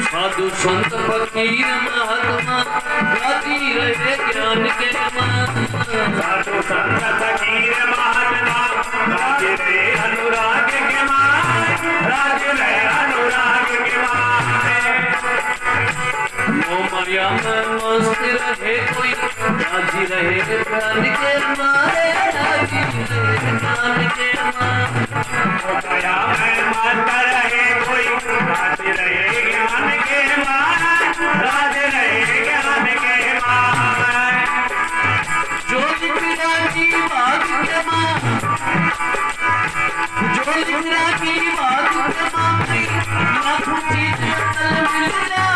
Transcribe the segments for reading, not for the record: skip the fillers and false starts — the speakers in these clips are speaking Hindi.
साधु संत फकीर महात्मा गाती रहे ज्ञान के मान। साधु संत फकीर महात्मा गाती रहे अनुराग के मान, राज रहे अनुराग के मान। मोह माया में मस्त रहे कोई, राजी रहे ज्ञान के मारे, राजी रहे ज्ञान के मान। मोह माया में मस्त रहे कोई, राजी रहे ज्ञान के मान, राज रहे ज्ञान के मान। जो लिखना की बात के मान, जो लिखना की बात के मान, लाखों चीज कल मिल जा।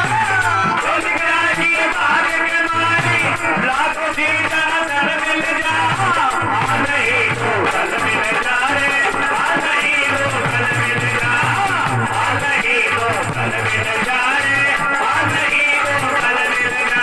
जो लिखना की बात के मान, लाखों चीज कल मिल जा। आ नहीं तो कल मिल जा रे, आ नहीं तो कल मिल जा, आ नहीं तो कल मिल जा रे, आ नहीं तो कल मिल जा।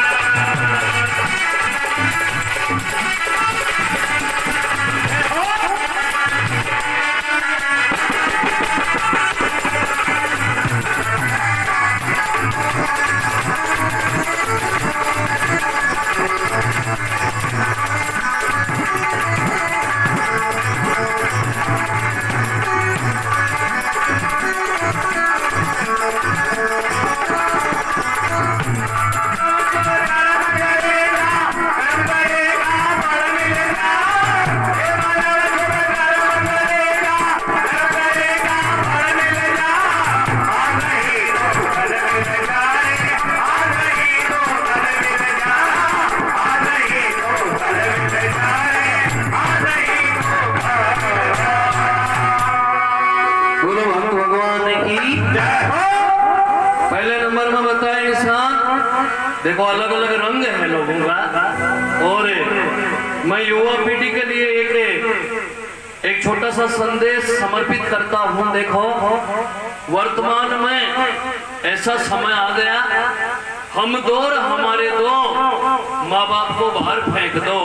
देखो अलग अलग रंग है लोगों का। और मैं युवा पीढ़ी के लिए एक छोटा सा संदेश समर्पित करता हूं। देखो वर्तमान में ऐसा समय आ गया, हम दो और हमारे दो, माँ बाप को बाहर फेंक दो।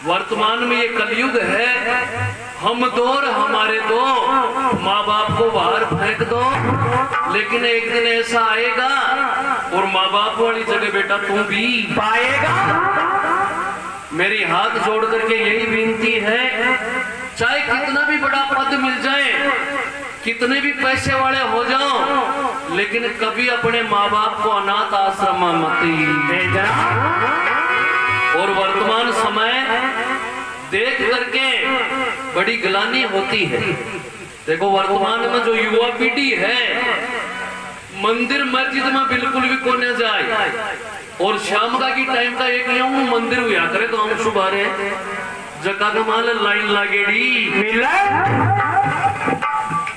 वर्तमान में ये कलयुग है, हम दो और हमारे दो, माँ बाप को बाहर फेंक दो। लेकिन एक दिन ऐसा आएगा और माँ बाप वाली जगह बेटा तू भी पाएगा। मेरी हाथ जोड़ करके यही विनती है, चाहे कितना भी बड़ा पद मिल जाए, कितने भी पैसे वाले हो जाओ, लेकिन कभी अपने माँ बाप को अनाथ आश्रम में मत भेजना। और वर्तमान समय देख करके बड़ी गिलानी होती है। देखो वर्तमान में जो युवा पीढ़ी है, मंदिर मस्जिद में बिल्कुल भी को न जाए। और शाम का की टाइम का एक मंदिर हुआ करे तो हम सुबह जका के माल लाइन लागेड़ी मिले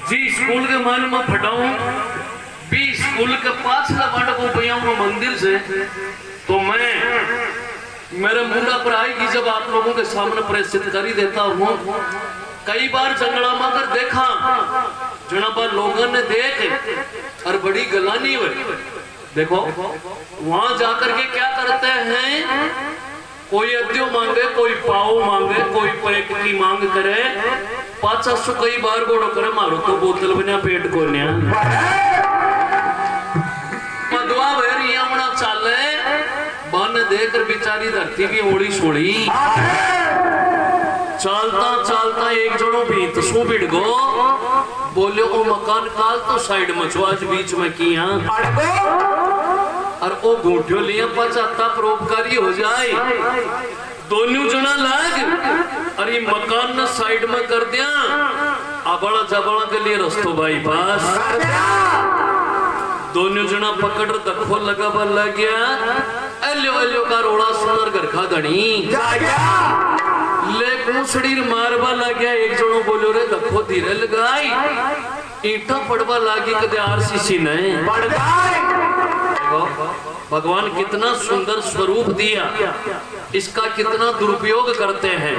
जी स्कूल के मान में फटाऊं भी स्कूल के पाछला वाट को पयाऊं मंदिर से तो मैं मेरे मुंडा पर आएगी जब आप लोगों के सामने प्रस्तुत कर ही देता हूँ। कई बार जंगला में कर देखा जना पर लोगों ने देख और बड़ी गलानी हुई। देखो वहां जाकर के क्या करते हैं, कोई अद्यो मांगे, कोई पाव मांगे, कोई पैक की मांग करे, 500 कई बार गोड़ो करे, मारो तो बोतल बना पेट को न्या मधुआ भैर यमुना चाले बन देकर बेचारी धरती भी ओड़ी सोड़ी। चलता चलता एक जनो भीत सु भिड़ गो, बोलियो ओ मकान काल तो साइड में छो, आज बीच में किया और ओ गोठियो लिया पचाता परोपकारी हो जाए। दोनों जना लाग और ये मकान न साइड में कर दिया, अबड़ा जबड़ा के लिए रस्तो भाई पास। दोनों जना पकड़ दखो लगा लग गया, एलो एलो का रोड़ा सुनर घर खा धनी ले कुसड़ी मारवा लग गया। एक जनो बोलो रे दखो धीरे लगाई, ईटा पड़वा लागी कदे आरसीसी नहीं पड़ जाए। भगवान कितना सुंदर स्वरूप दिया, इसका कितना दुरुपयोग करते हैं।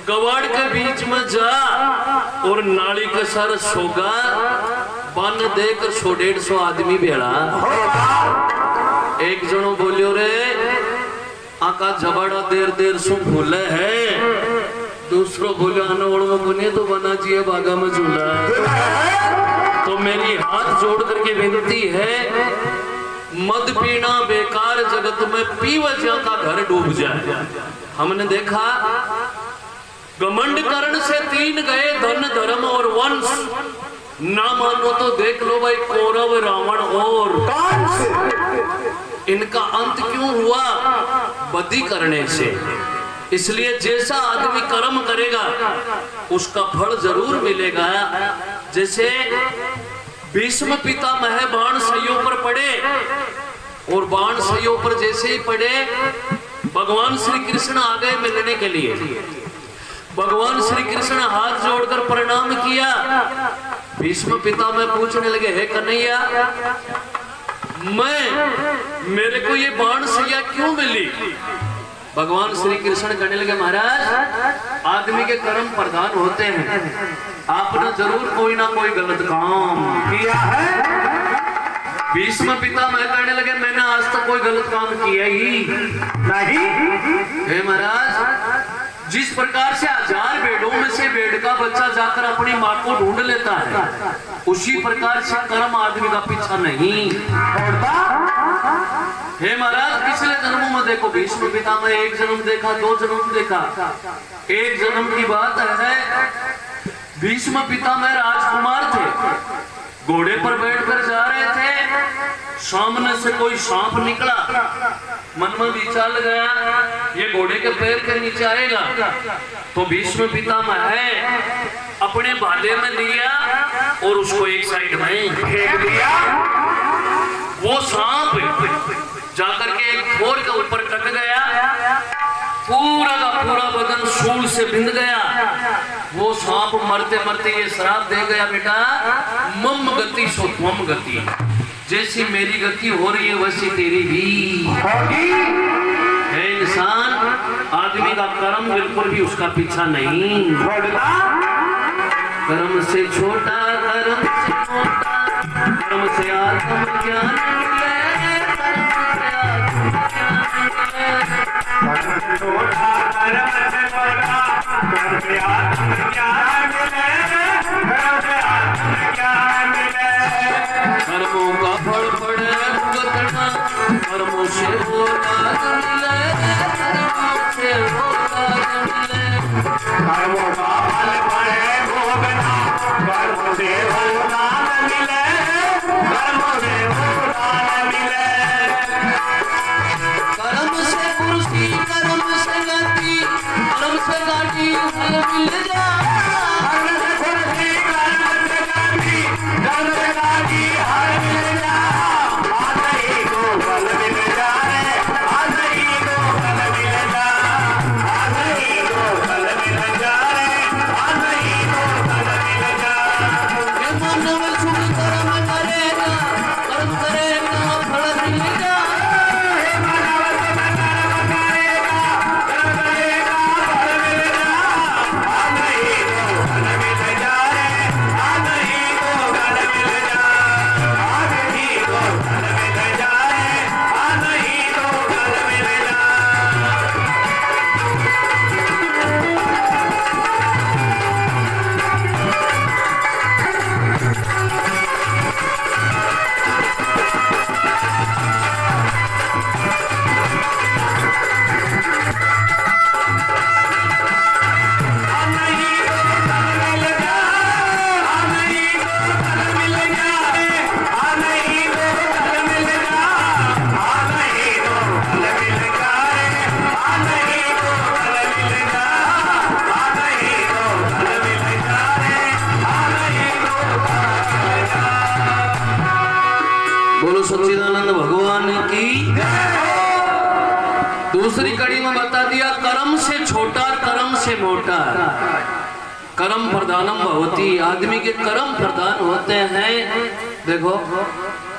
कबाड़ के बीच में जा और नाली के सर सोगा, बन देकर 100-150 आदमी भेड़ा। एक जनो बोलियो रे आका झबाड़ा देर देर सु भूले है, दूसरो बोलियो अनवड़ में बुने तो बना जिए बागा में झूला। तो मेरी हाथ जोड़ करके विनती है, मद पीना बेकार जगत में, पीवजा का घर डूब जाए। हमने देखा घमंड करण से 3 गए, धन धर्म और वंश। ना मानो तो देख लो भाई कौरव रावण और इनका अंत क्यों हुआ, बदी करने से। इसलिए जैसा आदमी कर्म करेगा उसका फल जरूर मिलेगा। जैसे भीष्म पितामह बाण सैयों पर पड़े और बाण सैयों पर जैसे ही पड़े भगवान श्री कृष्ण आ गए मिलने के लिए। भगवान श्री कृष्ण हाथ जोड़कर प्रणाम किया। भीष्म पितामह पूछने लगे, हे कन्हैया मेरे को ये बाण सैया क्यों मिली? भगवान श्री कृष्ण कहने लगे, महाराज आदमी के कर्म प्रधान होते हैं, आपने जरूर कोई ना कोई गलत काम किया है। भीष्म पितामह कहने लगे, मैंने आज तक कोई गलत काम किया ही नहीं। हे महाराज, जिस प्रकार से 1000 भेड़ों में से भेड़ का बच्चा जाकर अपनी माँ को ढूंढ लेता है, उसी प्रकार से कर्म आदमी का पीछा नहीं छोड़ता। हे महाराज, पिछले जन्मों में देखो, भीष्म पितामह 1 जन्म देखा, 2 जन्म देखा। 1 जन्म की बात है, भीष्म पितामह राजकुमार थे, घोड़े पर बैठकर जा रहे थे, सामने से कोई सांप निकला। मन में विचार गया ये घोड़े के पैर के नीचे आएगा, तो भीष्म पितामह है अपने भाले में लिया और उसको एक साइड में फेंक दिया। वो सांप जाकर के एक ठोर के ऊपर कट गया, पूरा का पूरा बदन सूल से बिंद गया। वो सांप मरते मरते ये श्राप दे गया, बेटा मम गति सो त्वम गति, जैसी मेरी गति हो रही है वैसी तेरी भी होगी। है इंसान, आदमी का कर्म बिल्कुल भी उसका पीछा नहीं छोड़ता। कर्म से छोटा, कर्म से मोटा, कर्म से आत्मज्ञान मिले, कर्म से छोटा, कर्म से मोटा, कर्म से आत्मज्ञान मिले, कर्म से आत्मज्ञान मिले। कर्मों का फल पड़े भुगतना, कर्मों से वो लाज मिले, कर्मों से वो लाज मिले। कर्मों का फल पड़े भुगतना, कर्मों से वो लाज मिले, कर्मों से वो लाज मिले। कर्म से कुर्सी, कर्म से गति, कर्म से गाड़ी फल मिल जाए। कर्म से कुर्सी, कर्म से गति, कर्म से गाड़ी हर मिल जाए। आज ही को फल मिल जाए, आज ही को फल मिल जाए, आज ही को फल दूसरी कड़ी में बता दिया कर्म से छोटा कर्म से मोटा। कर्म प्रधानम भवती, आदमी के कर्म प्रधान होते हैं। देखो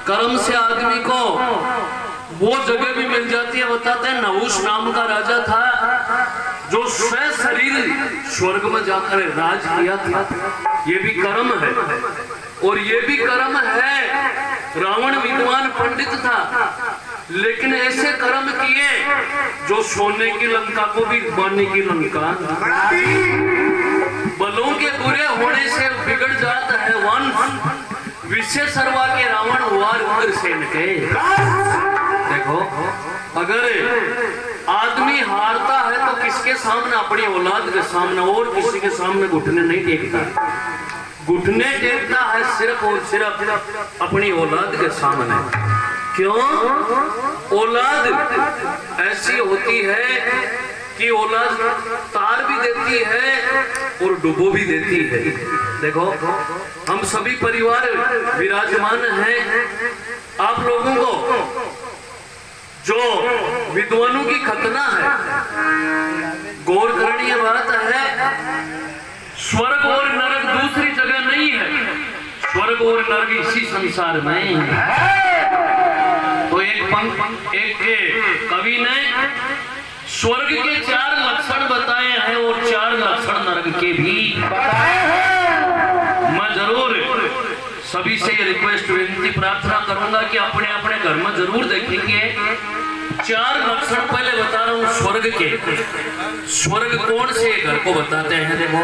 कर्म से आदमी को वो जगह भी मिल जाती है। बताते हैं नहुष नाम का राजा था जो स्वयं शरीर स्वर्ग में जाकर राज किया था। ये भी कर्म है और ये भी कर्म है। रावण विद्वान पंडित था लेकिन ऐसे कर्म किए जो सोने की लंका को भी पानी की लंका। बलों के बुरे होने से बिगड़ जाता है वंश। विषय सर्वा के रावण हुआ उग्रसेन के। देखो अगर आदमी हारता है तो किसके सामने? अपनी औलाद के सामने, और किसी के सामने घुटने नहीं टेकता। घुटने टेकता है सिर्फ और सिर्फ अपनी औलाद के सामने। क्यों? औलाद ऐसी होती है कि औलाद तार भी देती है और डुबो भी देती है। देखो हम सभी परिवार विराजमान हैं। आप लोगों को जो विद्वानों की खतना है, गौर करणीय बात है। स्वर्ग और नरक दूसरी जगह नहीं है, स्वर्ग और नरक इसी संसार में है। तो एक कवि ने स्वर्ग के 4 लक्षण बताए हैं और 4 लक्षण नरक के भी बताए हैं। मैं जरूर सभी से रिक्वेस्ट विनती प्रार्थना करूंगा कि अपने अपने घर में जरूर देखेंगे। 4 लक्षण पहले बता रहा हूं स्वर्ग के। स्वर्ग कौन से घर को बताते हैं? देखो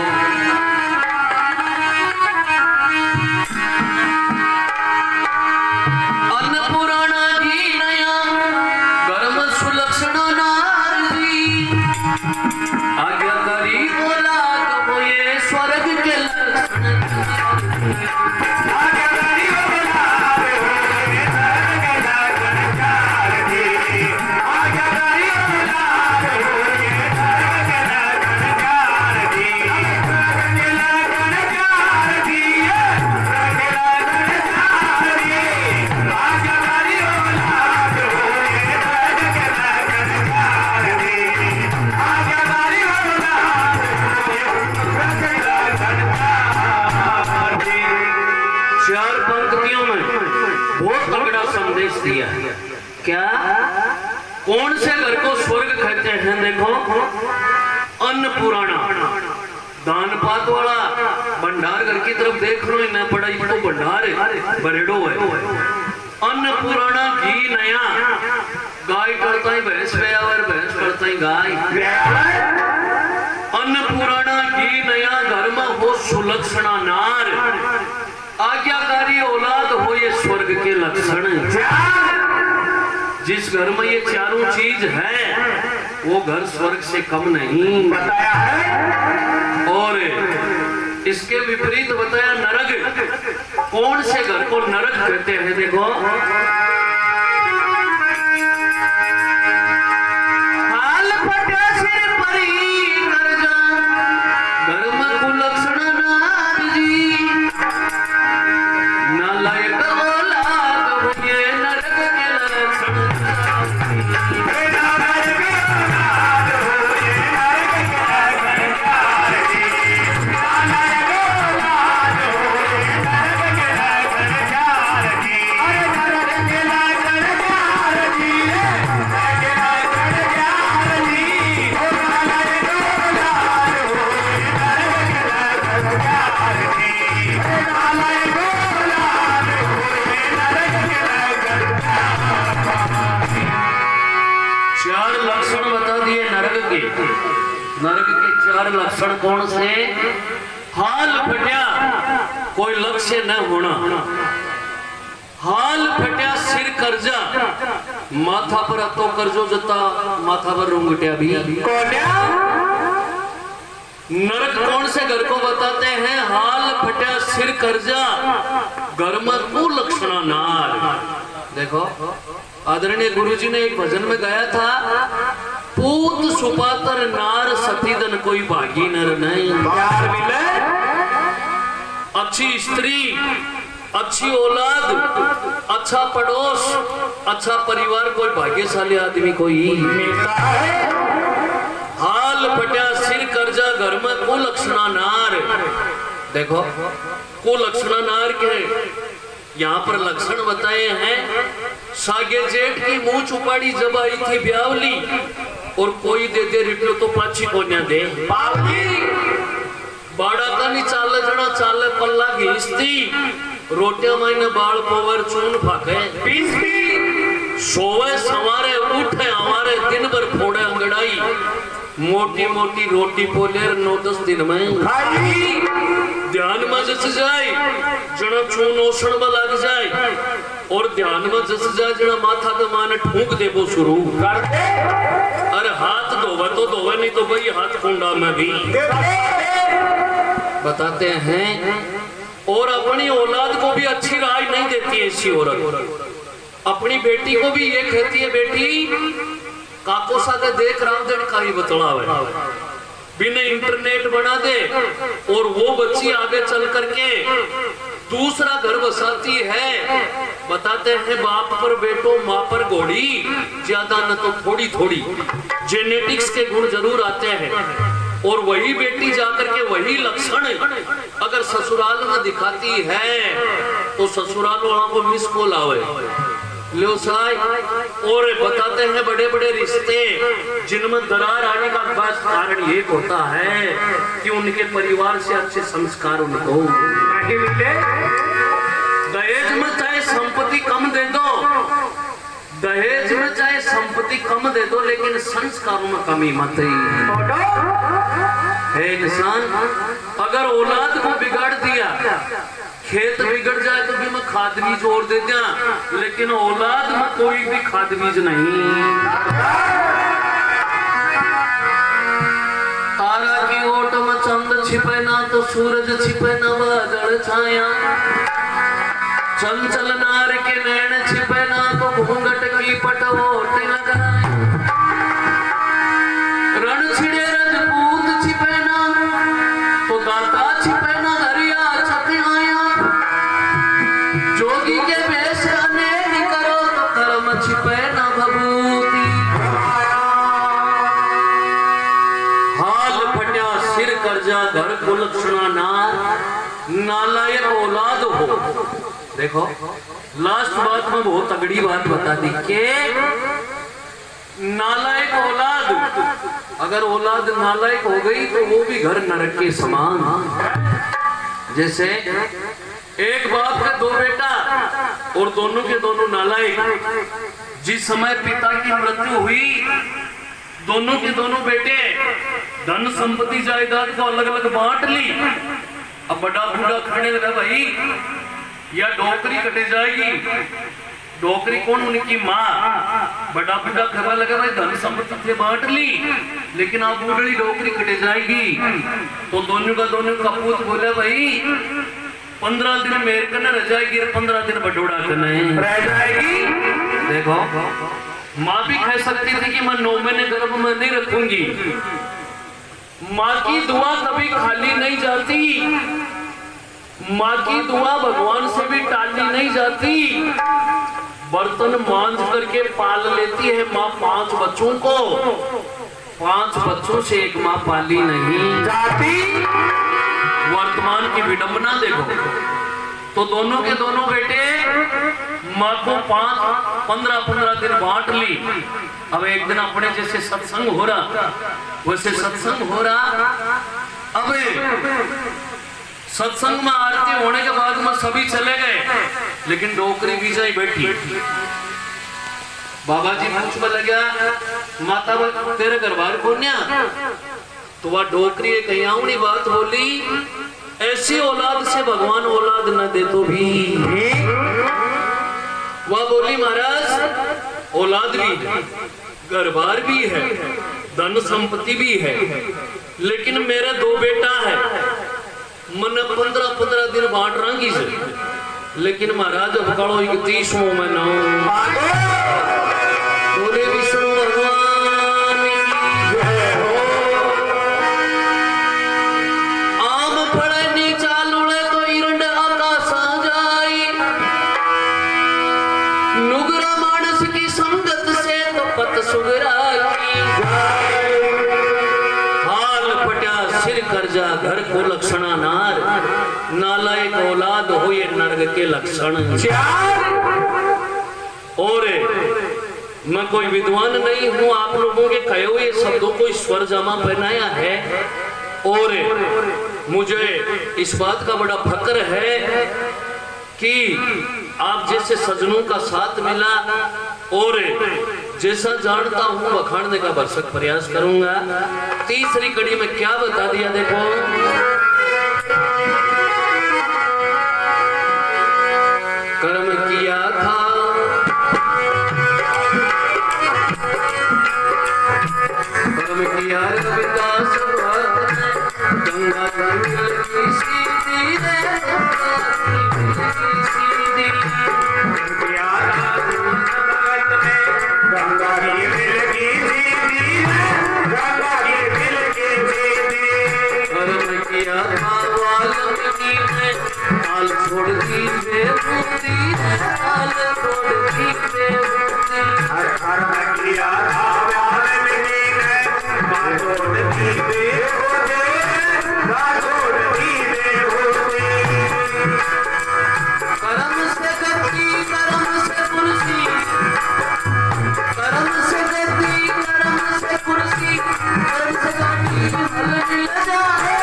अन्नपूर्णा जी नया गर्म सुलक्षण नारी आज्ञाकारी बोला तो ये स्वर्ग के लक्षण। दिया क्या? कौन से घर को स्वर्ग कहते हैं? देखो अन्नपूर्णा, दान पात वाला भंडार घर की तरफ देख लो, इन्हें पड़ा तो भंडार बरेडो है। अन्नपूर्णा घी नया, गाय करता ही भैंस और भैंस करता ही गाय। अन्नपूर्णा घी नया घर में हो सुलक्षणा नार, आज्ञाकारी औलाद हो ये स्वर्ग के लक्षण। जिस घर में ये चारों चीज है वो घर स्वर्ग से कम नहीं बताया है। और इसके विपरीत बताया नरक। कौन से घर को नरक कहते हैं? देखो हाल फटा सिर परी कर्जा घर में कुलक्षण नार जी नालायक औलाद हो ये नरक के लक्षण। नरक के 4 लक्षण कौन से? हाल फटिया कोई लक्ष्य न होना, हाल फटिया सिर कर्जा, माथा पर तो कर्जो जता माथा पर रुंगटिया भी। नरक कौन से घर को बताते हैं? हाल फटिया सिर कर्जा घर में कुलक्षणा नार। देखो आदरणीय गुरुजी ने एक भजन में गाया था, पूत सुपातर नार सतीदन कोई भागी नर नहीं। प्यार मिले, अच्छी स्त्री अच्छी औलाद, अच्छा पड़ोस, अच्छा परिवार, कोई भाग्यशाली आदमी कोई मिलता है। हाल फटा सिर कर्जा घर में कुलक्षणा नार। देखो कुलक्षणा नार के यहाँ पर लक्षण बताए हैं। सागे जेठ की मुंह चुपाड़ी जब आई थी ब्यावली, और कोई दे दे रिटलो तो पाछी को न दे बावली बाड़ा का नहीं चाले जना चाले पल्ला घीसती, रोटियां मायने बाल पोवर चून फाके पिसती सोवे सवारे उठे हमारे दिन भर फोड़े अंगड़ाई, मोटी मोटी रोटी पोले 9-10 दिन में खाई ध्यान में जस जाए जना चून ओसण में लग जाए, और ध्यान में जस जाए जना माथा के माने ठूक दे वो शुरू करते अरे हाथ धोवे तो धोवे, नहीं तो भाई हाथ कुंडा में भी बताते हैं। और अपनी औलाद को भी अच्छी राय नहीं देती ऐसी औरत। अपनी बेटी को भी ये कहती है, बेटी काको साथे देख रामजन का ही बतलावे, बिना इंटरनेट बना दे, और वो बच्ची आगे चल करके दूसरा घर बसाती है। बताते हैं बाप पर बेटो माँ पर घोड़ी, ज्यादा न तो थोड़ी थोड़ी जेनेटिक्स के गुण जरूर आते हैं। और वही बेटी जाकर के वही लक्षण अगर ससुराल में दिखाती है तो ससुराल वालों को मिस कॉल आवे लो साई। और बताते हैं बड़े बड़े रिश्ते जिनमें दरार आने का खास कारण ये होता है कि उनके परिवार से अच्छे संस्कार उनको नहीं मिलते। दहेज में चाहे संपत्ति कम दे दो, दहेज में चाहे संपत्ति कम दे दो, लेकिन संस्कारों में कमी मत है। इंसान अगर औलाद को बिगाड़ दिया, खेत बिगड़ जाए तो भी मैं खाद बीज और दे दिया, लेकिन औलाद में कोई भी खाद बीज नहीं। तारा की ओट में चंद छिपे ना तो सूरज छिपे ना बादल छाया, चंचल नार के नैन छिपे ना तो घूंघट की पटवोट न कराए, रण छिड़े रजपूत छिपे ना तो दाता छिपे ना हरिया छकनाया, जोगी के वेश अनेक करो तो कर्म छिपे ना भभूति। हाल फटा सिर कर्जा घर कुलक्षणा नार, नालायक औलाद हो। देखो लास्ट बात में बहुत तगड़ी बात बता दी कि नालायक औलाद, अगर औलाद नालायक हो गई तो वो भी घर नरक के समान। जैसे एक बाप के 2 बेटा और दोनों के दोनों नालायक, जिस समय पिता की मृत्यु हुई दोनों के दोनों बेटे धन संपत्ति जायदाद को अलग अलग बांट ली। अब बड़ा बूढ़ा खाने लगा, भाई या डोकरी कटे जाएगी, डोकरी कौन उनकी माँ। बड़ा बूढ़ा खबा लगा, भाई धन संपत्ति से बांट ली लेकिन आप बूढ़ी डोकरी कटे जाएगी। तो दोनों का कपूत बोले, भाई 15 दिन मेरे कने रह जाएगी, 15 दिन बडोड़ा कने रह जाएगी। देखो माँ भी कह सकती थी कि मैं 9 महीने गर्भ में नहीं रखूंगी। माँ की दुआ कभी खाली नहीं जाती, माँ की दुआ भगवान से भी टाली नहीं जाती। बर्तन मांझ करके पाल लेती है माँ 5 बच्चों को, 5 बच्चों से एक माँ पाली नहीं जाती। वर्तमान की विडंबना देखो, तो दोनों के दोनों बेटे माँ को 15 दिन बांट ली। अब एक दिन अपने जैसे सत्संग हो रहा वैसे सत्संग हो रहा। अब सत्संग में आरती होने के बाद में सभी चले गए, लेकिन डोकरी बीजा ही बैठी। बाबा जी पूछने लगा, माता तेरे घर बार कौन? तो वह डोकरी कहीं आऊनी बात बोली, ऐसी औलाद से भगवान औलाद न दे तो भी। वह बोली, महाराज औलाद भी है, घर बार भी है, धन संपत्ति भी है, लेकिन मेरा 2 बेटा है, मन 15 दिन बांट रंगी से, लेकिन महाराज भगड़ो 31वां महीना बोले विष्णु भगवान आम फड़े नी चालुड़े तो इरंड आकाश जाई, घर को लक्षणा नार, नालायक औलाद हो ये नरक के लक्षण। और मैं कोई विद्वान नहीं हूं, आप लोगों के कहे हुए शब्दों को स्वर जमा पहनाया है। और मुझे इस बात का बड़ा फक्र है कि आप जैसे सज्जनों का साथ मिला, और जैसा जानता हूं बखाड़ने का भरसक प्रयास करूंगा। तीसरी कड़ी में क्या बता दिया देखो, कर्म किया था रविदास गंगा की सीधी रे सीधी गंगा की दिल की सीधी, गंगा की दिल की सीधी। कर्म किया था वाल्मीकि ने, हाल छोड़ दी बेबूती, हाल छोड़ दी बेबूती। कर्म किया था वाल्मीकि ने, हाल छोड़ दी बेबूती, हाल छोड़ दी बेबूती। कर्म से गति, कर्म से कुर्सी, कर्म से गति, कर्म से कुर्सी, कर्म से गति फल मिल जाए।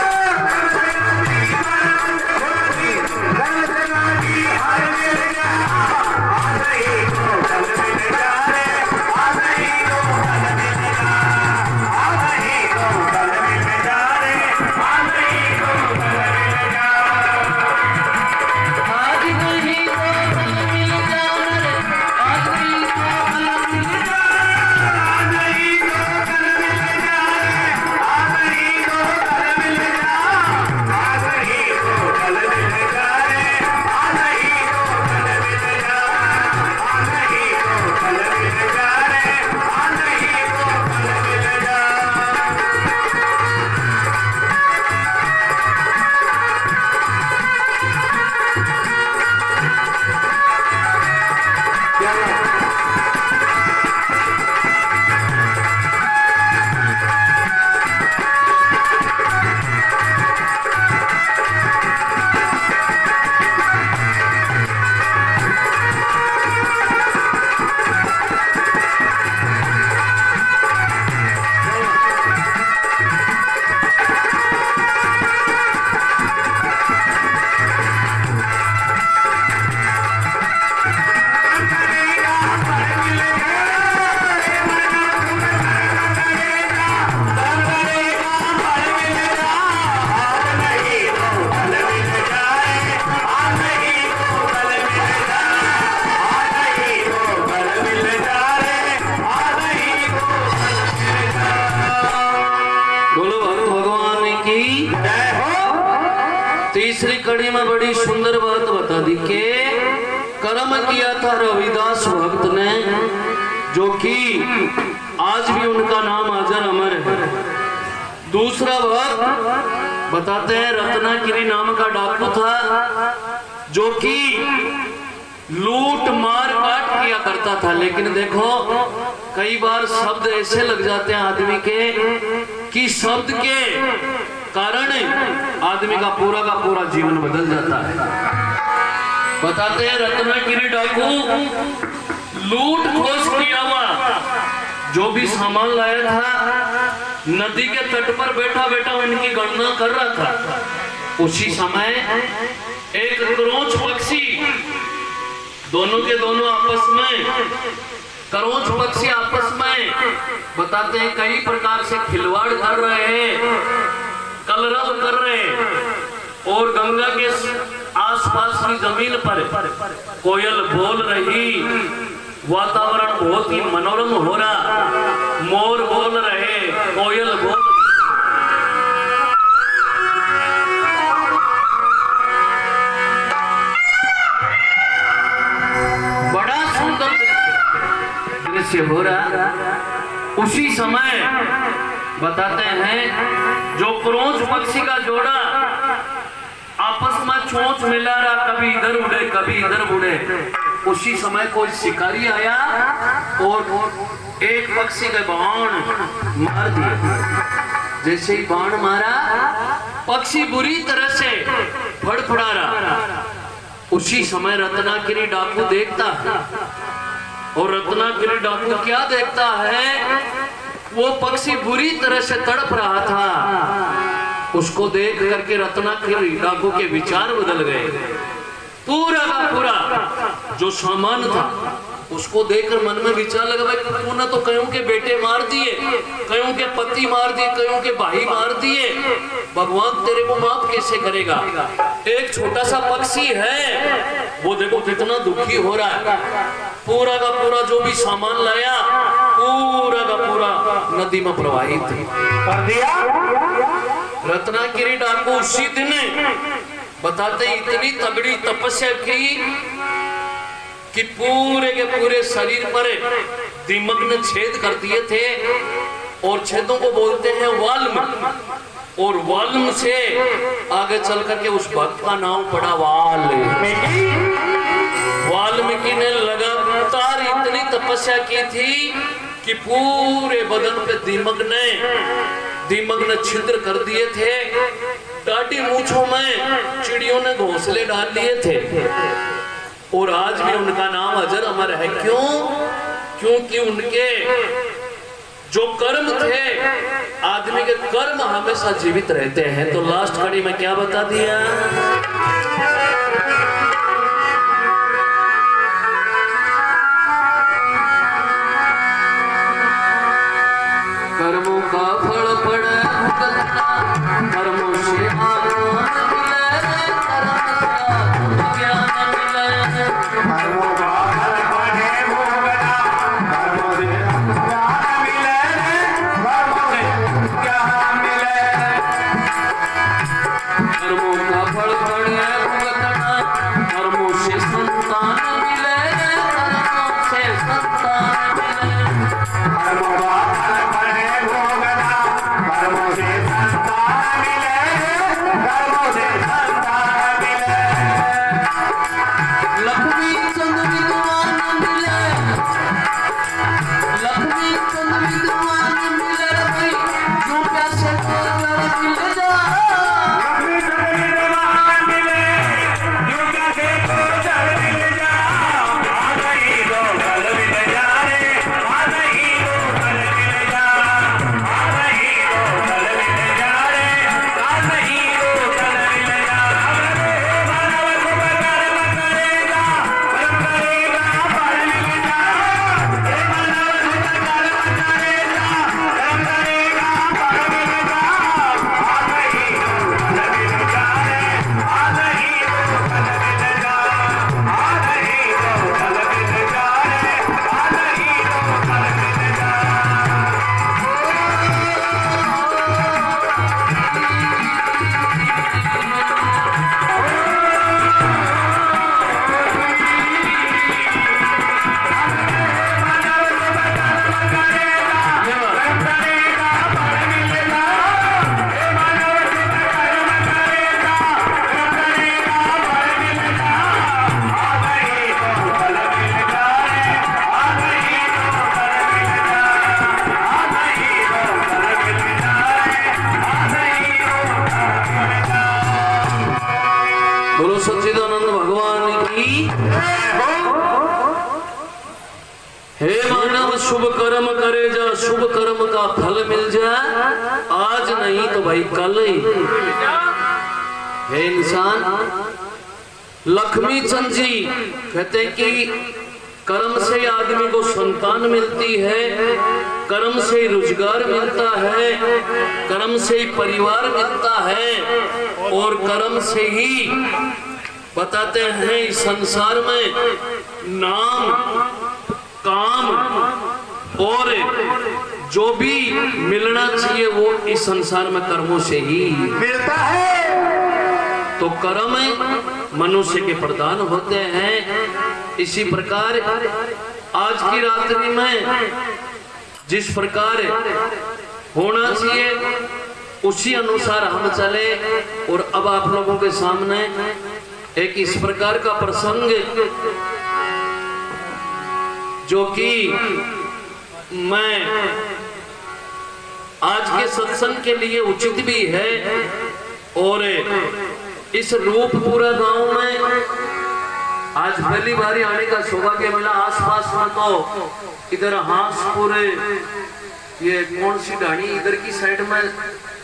तीसरी कड़ी में बड़ी सुंदर बात बता दी कि कर्म किया था रविदास भक्त ने, जो कि आज भी उनका नाम अजर अमर है। दूसरा भक्त बताते हैं रत्नागिरी नाम का डाकू था, जो कि लूट मार काट किया करता था। लेकिन देखो कई बार शब्द ऐसे लग जाते हैं आदमी के कि शब्द के कारण आदमी का पूरा जीवन बदल जाता है। बताते हैं रत्नागिरी डाकू लूट खोज किया हुआ जो भी सामान लाया था, नदी के तट पर बैठा बैठा उनकी गणना कर रहा था। उसी समय एक क्रोच पक्षी, दोनों के दोनों आपस में, क्रोच पक्षी आपस में बताते हैं कई प्रकार से खिलवाड़ कर रहे हैं, कलरव कर रहे हैं। और गंगा के आसपास की जमीन पर कोयल बोल रही, वातावरण बहुत ही मनोरम हो रहा, मोर बोल रहे, कोयल बोल। बड़ा सुंदर दृश्य हो रहा। उसी समय बताते हैं जो क्रोच पक्षी का जोड़ा आपस में चोंच मिला रहा, कभी इधर उड़े कभी इधर उड़े। उसी समय कोई शिकारी आया और एक पक्षी का बाण मार दिया। जैसे ही बाण मारा पक्षी बुरी तरह से फड़फड़ा रहा। उसी समय रत्नागिरी डाकू देखता है, और रत्नागिरी डाकू क्या देखता है, वो पक्षी बुरी तरह से तड़प रहा था। उसको देख करके रत्नागिरी डाकू के विचार बदल गए। पूरा का पूरा जो सामान था उसको देखकर मन में विचार लगा, भाई तूने तो कईयों के बेटे मार दिए, कईयों के पति मार दिए, कईयों के भाई मार दिए, भगवान तेरे को माफ कैसे करेगा। एक छोटा सा पक्षी है, वो देखो कितना दुखी हो रहा है। पूरा का पूरा जो भी सामान लाया पूरा का पूरा नदी में प्रवाहित कर दिया। रत्नागिरी डाकू उसी दिन बताते इतनी तगड़ी तपस्या की कि पूरे के पूरे शरीर पर दीमक ने छेद कर दिए थे, और छेदों को बोलते हैं वाल्म, और वाल्म से आगे चल करके उस भक्त का नाम पड़ा वाल्मीकि। वाल्मीकि ने लगातार इतनी तपस्या की थी कि पूरे बदन पे दीमक ने छिद्र कर दिए थे। टाटी मूंछों में चिड़ियों ने घोंसले डाल लिए थे, और आज भी उनका नाम अजर अमर है। क्यों? क्योंकि उनके जो कर्म थे, आदमी के कर्म हमेशा जीवित रहते हैं। तो लास्ट कड़ी में क्या बता दिया, कर्मों का फल पड़े भुगतना, कर्मों से आनंद मिले, कर्म का ज्ञान मिले। कर्मों का फल पड़े भुगतना, कर्मों से ज्ञान मिले, कर्मों से ज्ञान मिले। कर्मों का फल पड़े भुगतना, कर्मों से संतान मिले, कर्मों से संतान मिले। कर्मों का फल पड़े भुगतना, कर्मों से संतान मिले, कर्मों से संतान मिले। लक्ष्मी चंद विद्वान मिले, लक्ष्मी चंद विद्वान मिले रे भाई, जो प्यासे को मिल जा। लक्ष्मी चंद विद्वान मिले, जो प्यासे को मिल जा। आ नहीं तो कल मिल जा रे, आ नहीं तो कल मिल जा, आ नहीं तो कल मिल जा रे, आ नहीं तो कल मिल जा। मानव को कर्म करेगा, कर्म करेगा फल मिल जा। हे मानव को कर्म करेगा, कर्म करेगा फल मिल जा। आ नहीं तो कल मिल जा रे, आ नहीं तो कल मिल जा, आ नहीं तो कल मिल जा रे, आ नहीं तो कल मिल जा। बोलो सच्चिदानंद भगवान की। हे मानव शुभ कर्म करे जा, शुभ कर्म का फल मिल जा। आज नहीं तो भाई कल ही। हे इंसान, लक्ष्मी चंद जी कहते हैं कि कर्म से आदमी को संतान मिलती है, कर्म से रोजगार मिलता है, कर्म से ही परिवार मिलता है, और कर्म से ही बताते हैं इस संसार में नाम, काम और जो भी मिलना चाहिए वो इस संसार में कर्मों से ही मिलता है। तो कर्म मनुष्य के प्रदान होते हैं। इसी प्रकार आज की रात्रि में जिस प्रकार होना चाहिए उसी अनुसार हम चले। और अब आप लोगों के सामने एक इस प्रकार का प्रसंग जो कि मैं आज के सत्संग के लिए उचित भी है, और इस रूपपुरा गांव में आज पहली बारी आने का सौभाग्य मिला। आसपास में तो इधर हांसपुर, ये कौन सी ढाणी इधर की साइड में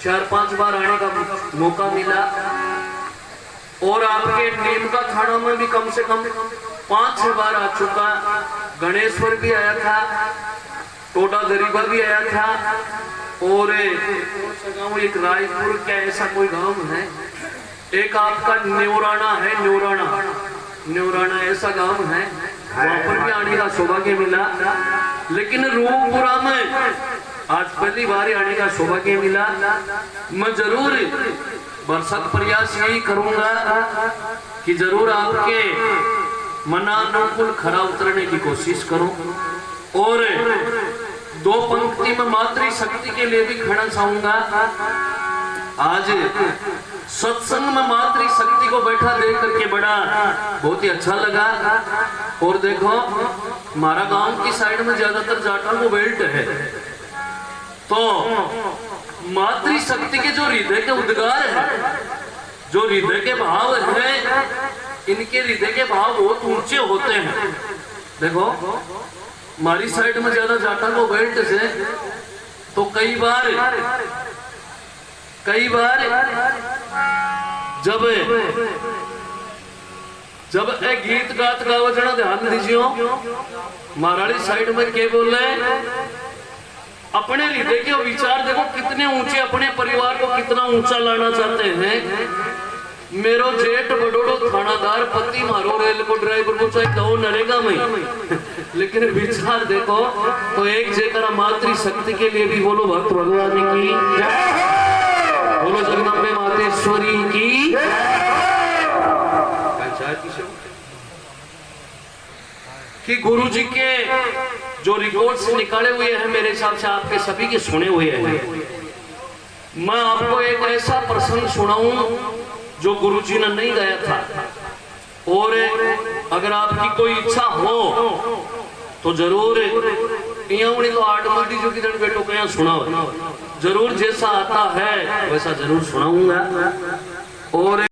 4-5 बार आने का मौका मिला। और आपके नीम का थाना में भी कम से कम 5-6 बार आ चुका। गणेश्वर भी आया था, टोडा गरीबा भी आया था, और एक रायपुर क्या ऐसा कोई गांव है, एक आपका न्योराना है, न्योराना ऐसा गांव है, वहां पर भी आने का सौभाग्य मिला। लेकिन रूपपुरा में आज पहली बार आने का सौभाग्य मिला। मैं जरूर भरसक प्रयास यही करूंगा कि जरूर आपके मनानुकूल खरा उतरने की कोशिश करूं। और 2 पंक्ति में मातृशक्ति के लिए भी खड़ा चाहूंगा। आज सत्संग में मातृशक्ति को बैठा देख करके बड़ा बहुत ही अच्छा लगा। और देखो हमारा गांव की साइड में ज्यादातर जाटों को बेल्ट है, तो मातृशक्ति के जो हृदय के उद्गार है, जो हृदय के भाव है, इनके हृदय के भाव बहुत ऊंचे होते हैं। देखो हमारी साइड में ज्यादा जाटा को बेल्ट से, तो कई बार जब एक गीत गात गावा जना ध्यान दीजियो। महाराड़ी साइड में क्या बोल रहे हैं, अपने हृदय के विचार देखो कितने ऊंचे, अपने परिवार को कितना ऊंचा लाना चाहते हैं। मेरो जेठ बड़ोड़ो थानादार पति मारो रेल को ड्राइवर को चाहे कहो नरेगा में लेकिन विचार देखो तो एक जेकरा मातृशक्ति के लिए भी बोलो भक्त भगवान की, बोलो जगदम्बे मातेश्वरी की। कि गुरु जी के जो रिकॉर्ड्स निकाले हुए हैं मेरे हिसाब से आपके सभी के सुने हुए हैं। मैं आपको एक ऐसा प्रसंग सुनाऊं जो गुरु जी ने नहीं गाया था। और अगर आपकी कोई इच्छा हो तो जरूर तो 8 मल्टी जो कि बेटो को यहाँ सुनाओ, जरूर जैसा आता है वैसा जरूर सुनाऊंगा। और